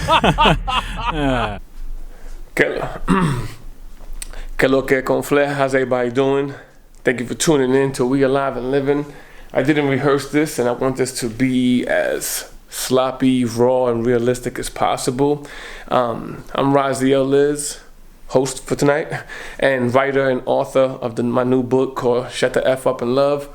Que lo que con Flair, how's everybody doing? Thank you for tuning in to We Alive and Living. I didn't rehearse this, and I want this to be as sloppy, raw, and realistic as possible. I'm Raziel Liz, host for tonight, and writer and author of my new book called Shut the F Up and Love.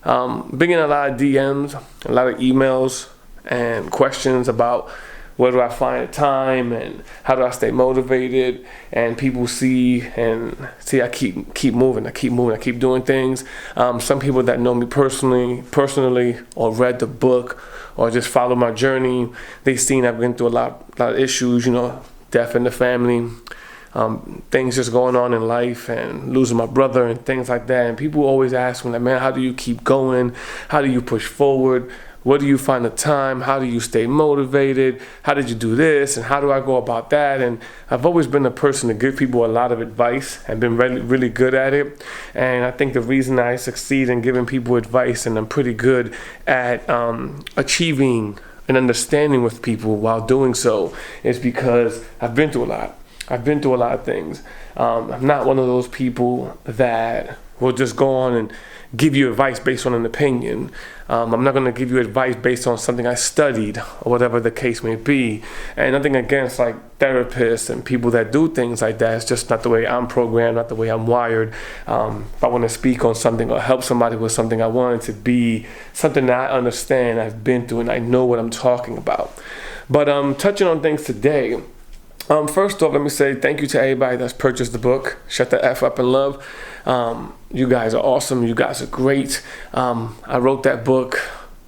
Been getting a lot of DMs, a lot of emails, and questions about where do I find the time and how do I stay motivated, and people see I keep moving, I keep doing things. Some people that know me personally or read the book or just follow my journey, they've seen I've been through a lot of issues, death in the family, things just going on in life and losing my brother and things like that. And people always ask me, like, man, how do you keep going? How do you push forward? Where do you find the time? How do you stay motivated? How did you do this? And how do I go about that? And I've always been a person to give people a lot of advice and been really, really good at it. And I think the reason I succeed in giving people advice and I'm pretty good at achieving an understanding with people while doing so is because I've been through a lot. I've been through a lot of things. I'm not one of those people that will just go on and give you advice based on an opinion. I'm not going to give you advice based on something I studied or whatever the case may be. And nothing against like therapists and people that do things like that. It's just not the way I'm programmed, not the way I'm wired. If I want to speak on something or help somebody with something, I want it to be something that I understand, I've been through, and I know what I'm talking about. But touching on things today, first off, let me say thank you to everybody that's purchased the book, Shut the F Up and Love. You guys are awesome. You guys are great. I wrote that book.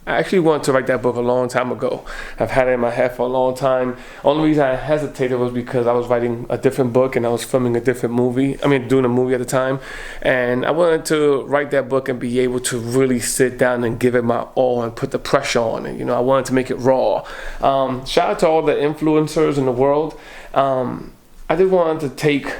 I actually wanted to write that book a long time ago. I've had it in my head for a long time. Only reason I hesitated was because I was writing a different book and I was filming a different movie. Doing a movie at the time. And I wanted to write that book and be able to really sit down and give it my all and put the pressure on it. I wanted to make it raw. Shout out to all the influencers in the world. I just wanted to take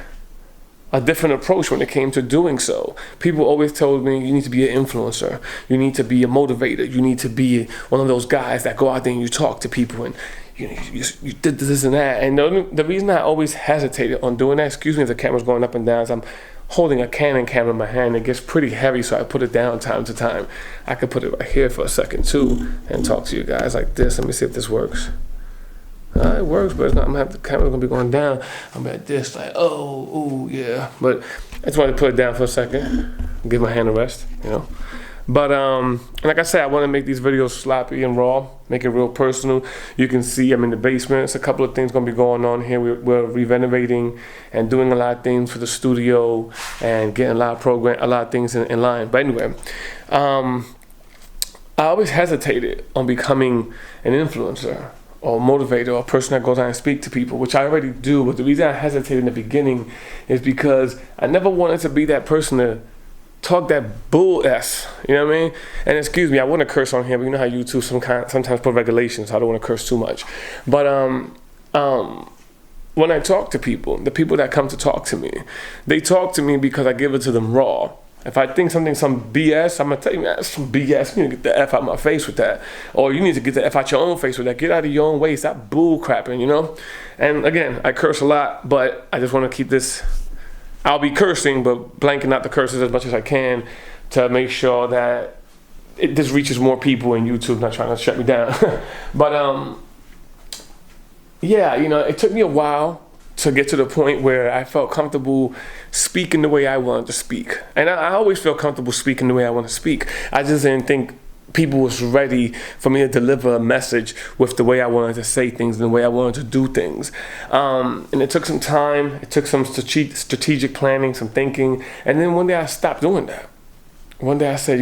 a different approach when it came to doing so. People always told me, you need to be an influencer. You need to be a motivator. You need to be one of those guys that go out there and you talk to people and you did this and that. And the reason I always hesitated on doing that, excuse me if the camera's going up and down, is I'm holding a Canon camera in my hand. It gets pretty heavy, so I put it down time to time. I could put it right here for a second too and talk to you guys like this. Let me see if this works. It works, but it's not. The camera's gonna be going down. I'm at this, like, oh, yeah. But I just wanted to put it down for a second, give my hand a rest, But like I said, I want to make these videos sloppy and raw, make it real personal. You can see I'm in the basement. It's a couple of things gonna be going on here. We're re-renovating and doing a lot of things for the studio and getting a lot of things in line. But anyway, I always hesitated on becoming an influencer or motivator or a person that goes out and speak to people, which I already do. But the reason I hesitated in the beginning is because I never wanted to be that person to talk that bull s. You know what I mean? And excuse me, I want to curse on here, but you know how YouTube sometimes put regulations. So I don't want to curse too much. But when I talk to people, the people that come to talk to me, they talk to me because I give it to them raw. If I think something's some BS, I'm going to tell you, man, that's some BS. You need to get the F out my face with that. Or you need to get the F out your own face with that. Get out of your own way. Stop bull crapping, And again, I curse a lot, but I just want to keep this. I'll be cursing, but blanking out the curses as much as I can to make sure that this reaches more people and YouTube's not trying to shut me down. But, yeah, it took me a while to get to the point where I felt comfortable speaking the way I wanted to speak. And I always feel comfortable speaking the way I want to speak. I just didn't think people was ready for me to deliver a message with the way I wanted to say things and the way I wanted to do things. And it took some time. It took some strategic planning, some thinking. And then one day I stopped doing that. One day I said,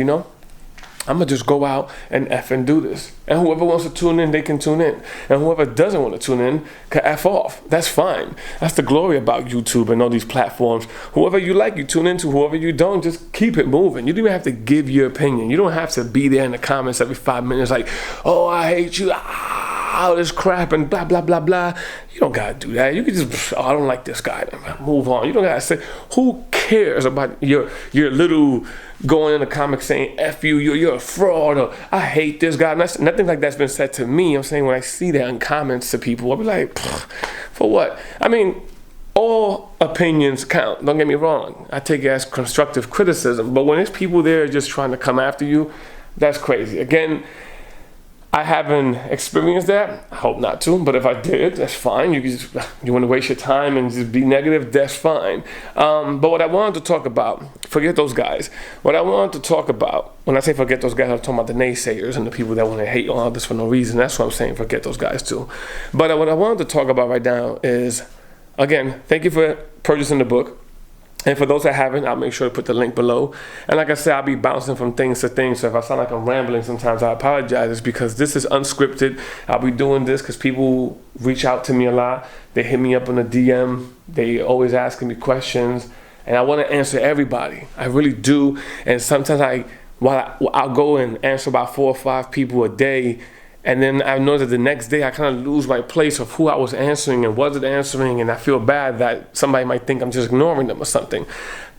I'm going to just go out and effing do this. And whoever wants to tune in, they can tune in. And whoever doesn't want to tune in can F off. That's fine. That's the glory about YouTube and all these platforms. Whoever you like, you tune into. Whoever you don't, just keep it moving. You don't even have to give your opinion. You don't have to be there in the comments every 5 minutes like, oh, I hate you. All this crap and blah, blah, blah, blah. You don't got to do that. You can just, I don't like this guy. Move on. You don't got to say, who cares? cares about your little going in the comics saying F you, you're a fraud, or I hate this guy. Nothing like that's been said to me. I'm saying when I see that in comments to people, I'll be like, for what? I mean, all opinions count, don't get me wrong. I take it as constructive criticism, but when there's people there just trying to come after you, that's crazy. Again, I haven't experienced that. I hope not to, but if I did, that's fine. You want to waste your time and just be negative, that's fine. But what I wanted to talk about, forget those guys. What I wanted to talk about, when I say forget those guys, I'm talking about the naysayers and the people that want to hate on all this for no reason. That's what I'm saying, forget those guys too. But what I wanted to talk about right now is, again, thank you for purchasing the book. And for those that haven't, I'll make sure to put the link below. And like I said, I'll be bouncing from things to things. So if I sound like I'm rambling sometimes, I apologize. It's because this is unscripted. I'll be doing this because people reach out to me a lot. They hit me up on a DM. They always asking me questions. And I want to answer everybody. I really do. And sometimes I'll go and answer about 4 or 5 people a day. And then I know that the next day I kind of lose my place of who I was answering and wasn't answering, and I feel bad that somebody might think I'm just ignoring them or something.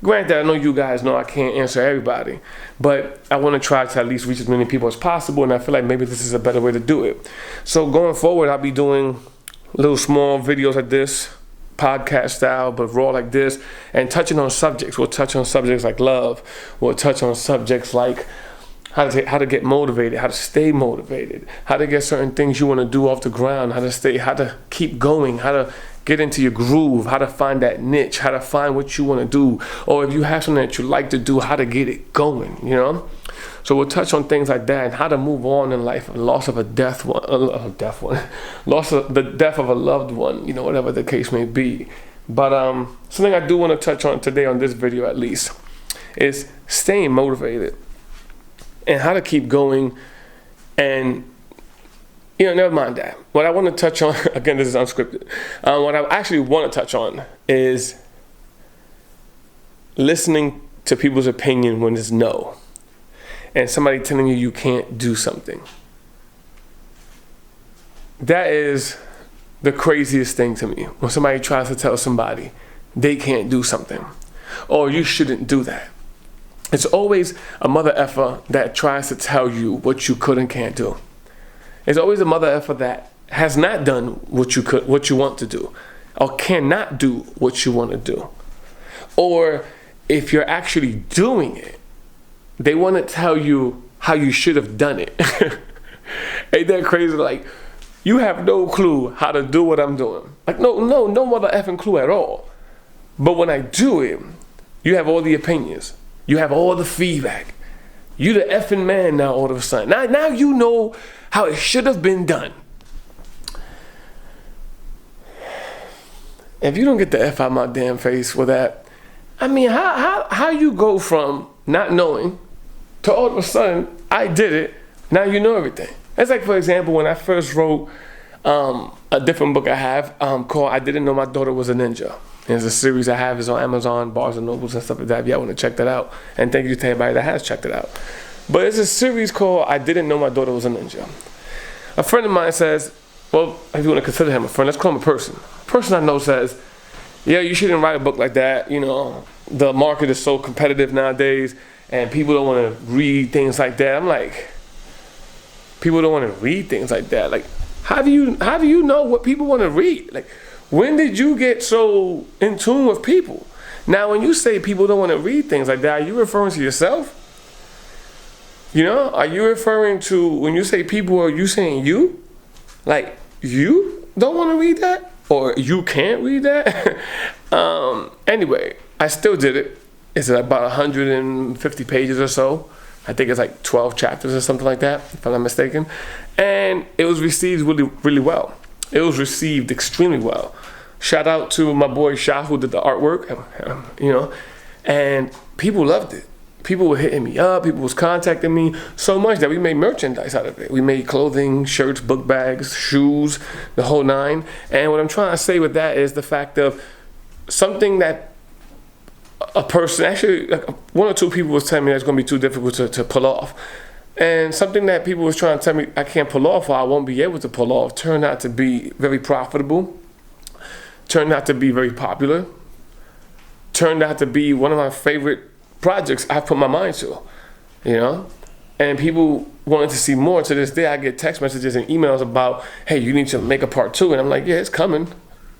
Granted, I know you guys know I can't answer everybody, but I want to try to at least reach as many people as possible, and I feel like maybe this is a better way to do it. So going forward, I'll be doing little small videos like this, podcast style, but raw like this, and touching on subjects. We'll touch on subjects like love. We'll touch on subjects like how to get motivated, how to stay motivated, how to get certain things you want to do off the ground, how to keep going, how to get into your groove, how to find that niche, how to find what you want to do, or if you have something that you like to do, how to get it going, you know? So we'll touch on things like that and how to move on in life, loss of the death of a loved one, you know, whatever the case may be. But something I do want to touch on today on this video at least is staying motivated. And how to keep going, and never mind that. What I want to touch on, again, this is unscripted. What I actually want to touch on is listening to people's opinion when it's no, and somebody telling you can't do something. That is the craziest thing to me. When somebody tries to tell somebody they can't do something, or you shouldn't do that. It's always a mother effer that tries to tell you what you could and can't do. It's always a mother effer that has not done what you want to do, or cannot do what you want to do. Or if you're actually doing it, they want to tell you how you should have done it. Ain't that crazy? Like, you have no clue how to do what I'm doing. Like, no mother effing clue at all. But when I do it, you have all the opinions. You have all the feedback. You the effing man now all of a sudden. Now you know how it should have been done. If you don't get the F out of my damn face with that, I mean, how you go from not knowing to all of a sudden, I did it, now you know everything. It's like, for example, when I first wrote a different book I have called I Didn't Know My Daughter Was a Ninja. There's a series I have is on Amazon, Barnes and Nobles and stuff like that if y'all want to check that out. And thank you to everybody that has checked it out. But it's a series called I Didn't Know My Daughter Was a Ninja. A friend of mine says, well, if you want to consider him a friend, let's call him a person. A person I know says, yeah, you shouldn't write a book like that. You know, the market is so competitive nowadays and people don't want to read things like that. I'm like, people don't want to read things like that. Like, how do you know what people want to read? Like, when did you get so in tune with people? Now, when you say people don't want to read things like that, are you referring to yourself? You know, are you referring to, when you say people, are you saying you? Like, you don't want to read that? Or you can't read that? Anyway, I still did it. It's about 150 pages or so. I think it's like 12 chapters or something like that, if I'm not mistaken. And it was received really, really well. It was received extremely well. Shout out to my boy Shah who did the artwork, you know, and people loved it. People were hitting me up, people was contacting me so much that we made merchandise out of it. We made clothing, shirts, book bags, shoes, the whole nine. And what I'm trying to say with that is the fact of something that a person, actually like 1 or 2 people was telling me that's going to be too difficult to pull off. And something that people was trying to tell me I can't pull off or I won't be able to pull off turned out to be very profitable, turned out to be very popular. turned out to be one of my favorite projects I've put my mind to, you know? And people wanted to see more. To this day, I get text messages and emails about, hey, you need to make a part 2. And I'm like, yeah, it's coming,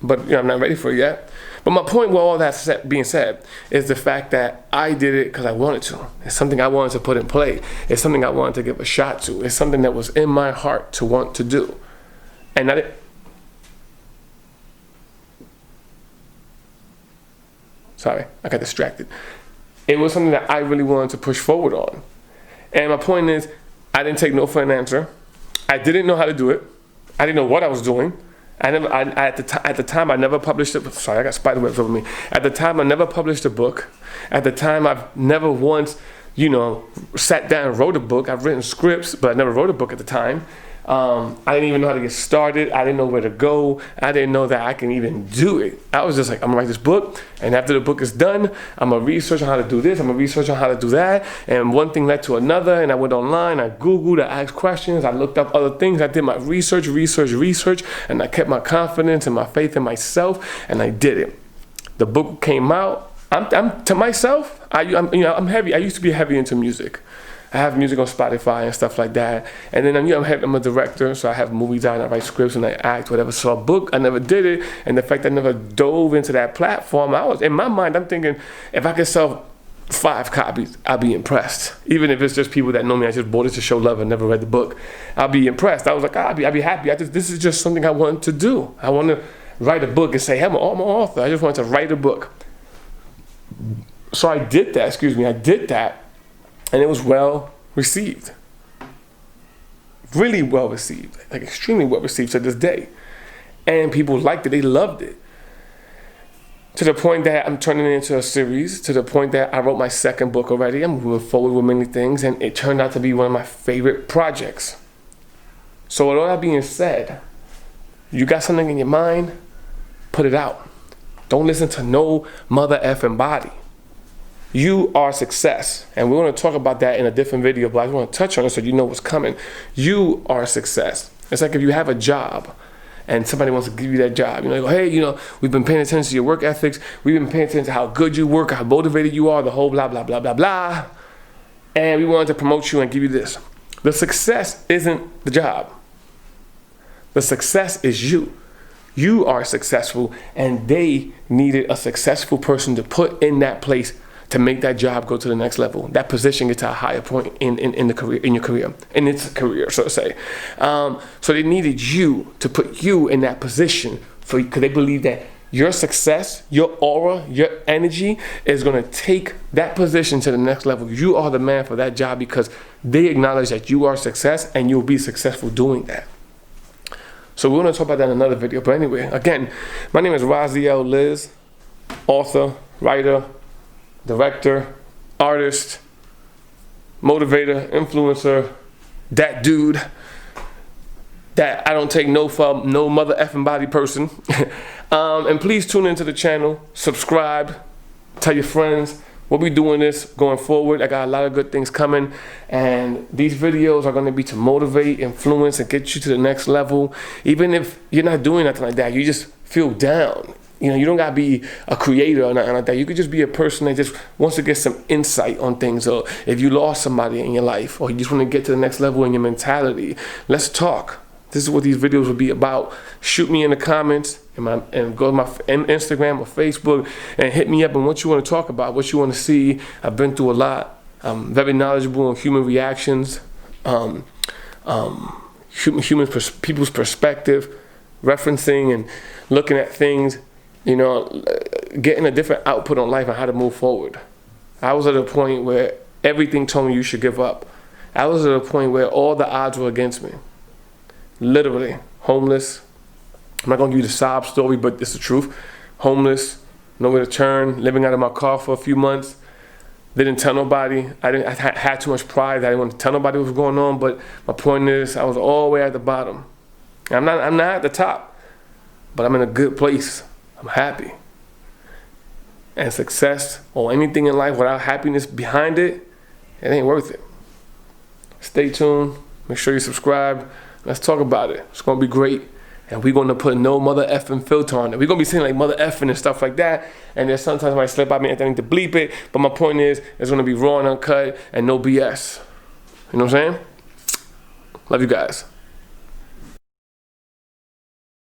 but I'm not ready for it yet. But my point with all that being said is the fact that I did it because I wanted to. It's something I wanted to put in play. It's something I wanted to give a shot to. It's something that was in my heart to want to do. And sorry, I got distracted. It was something that I really wanted to push forward on. And my point is, I didn't take no for an answer. I didn't know how to do it. I didn't know what I was doing. At the time, I never published it. Sorry, I got spiderwebs over me. At the time, I never published a book. At the time, I've never once, sat down and wrote a book. I've written scripts, but I never wrote a book at the time. I didn't even know how to get started. I didn't know where to go. I didn't know that I can even do it. I was just like, I'm gonna write this book, and after the book is done, I'm gonna research on how to do this, I'm gonna research on how to do that, and one thing led to another, and I went online, I Googled, I asked questions, I looked up other things, I did my research, and I kept my confidence and my faith in myself, and I did it. The book came out. I'm to myself, I'm heavy. I used to be heavy into music. I have music on Spotify and stuff like that. And then I'm a director, so I have movies out and I write scripts and I act, whatever. So a book, I never did it. And the fact that I never dove into that platform, in my mind, I'm thinking, if I could sell 5 copies, I'll be impressed. Even if it's just people that know me, I just bought it to show love and never read the book, I'll be impressed. I was like, I'll be happy. This is just something I want to do. I want to write a book and say, hey, I'm an author. I just wanted to write a book. So I did that, and it was well received. Really well received, like extremely well received to this day. And people liked it, they loved it. To the point that I'm turning it into a series, to the point that I wrote my 2nd book already. I'm moving forward with many things, and it turned out to be one of my favorite projects. So with all that being said, you got something in your mind, put it out. Don't listen to no mother effing body. You are success. And we're going to talk about that in a different video, but I just want to touch on it so you know what's coming. You are success. It's like if you have a job and somebody wants to give you that job. You go, hey, we've been paying attention to your work ethics. We've been paying attention to how good you work, how motivated you are, the whole blah, blah, blah, blah, blah. And we wanted to promote you and give you this. The success isn't the job. The success is you. You are successful, and they needed a successful person to put in that place to make that job go to the next level, that position get to a higher point in its career, so to say. So they needed you to put you in that position because they believe that your success, your aura, your energy is going to take that position to the next level. You are the man for that job because they acknowledge that you are success and you'll be successful doing that. So we're going to talk about that in another video. But anyway, again, my name is Raziel Liz, author, writer, director, artist, motivator, influencer, that dude that I don't take no from no mother effing body person. And please tune into the channel, subscribe, tell your friends. We'll be doing this going forward. I got a lot of good things coming, and these videos are going to be to motivate, influence, and get you to the next level. Even if you're not doing nothing like that, you just feel down. You don't gotta be a creator or nothing like that. You could just be a person that just wants to get some insight on things. Or if you lost somebody in your life, or you just want to get to the next level in your mentality, let's talk. This is what these videos will be about. Shoot me in the comments and go to my Instagram or Facebook and hit me up on what you want to talk about, what you want to see. I've been through a lot. I'm very knowledgeable on human reactions, people's perspective, referencing and looking at things, getting a different output on life and how to move forward. I was at a point where everything told me you should give up. I was at a point where all the odds were against me. Literally, homeless. I'm not gonna give you the sob story, but it's the truth. Homeless, nowhere to turn, living out of my car for a few months. Didn't tell nobody. I had too much pride that I didn't want to tell nobody what was going on, but my point is I was all the way at the bottom. I'm not at the top, but I'm in a good place. I'm happy. And success or anything in life without happiness behind it, it ain't worth it. Stay tuned. Make sure you subscribe. Let's talk about it. It's going to be great. And we're gonna put no mother effing filter on it. We're gonna be saying like mother effing and stuff like that. And then sometimes I might slip out me and I need to bleep it. But my point is, it's gonna be raw and uncut and no BS. You know what I'm saying? Love you guys.